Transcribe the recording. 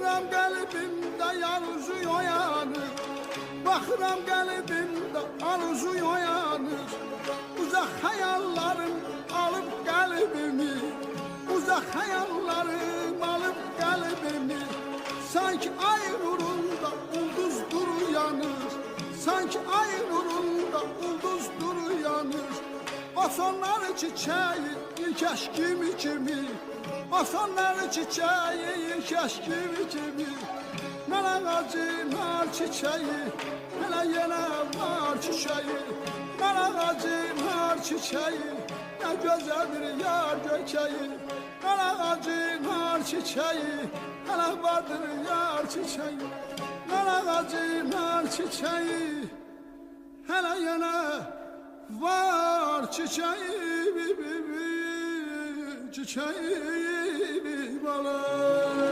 Bakıram qəlbimdə arzu oyanır, bakıram qəlbimdə arzu oyanır. Uzaq xəyallarım alıb qəlbimi, uzaq xəyallarım alıb qəlbimi. Sanki ay nurunda ulduzdur uyanır, sanki ay nurunda ulduzdur uyanır. Basonları çiçeği ilk aşkimi kimi, basonları çiçeği ilk aşkimi kimi. Mən ağacı nar çiçeği, hələ yenə var çiçeği. Mən ağacı nar çiçeği, nə gözəldir yar gökəyi. Mən ağacı nar çiçeği, hələ vardır yar çiçeği. Mən ağacı nar çiçeği, hələ yenə var çiçeği, çiçeği bala.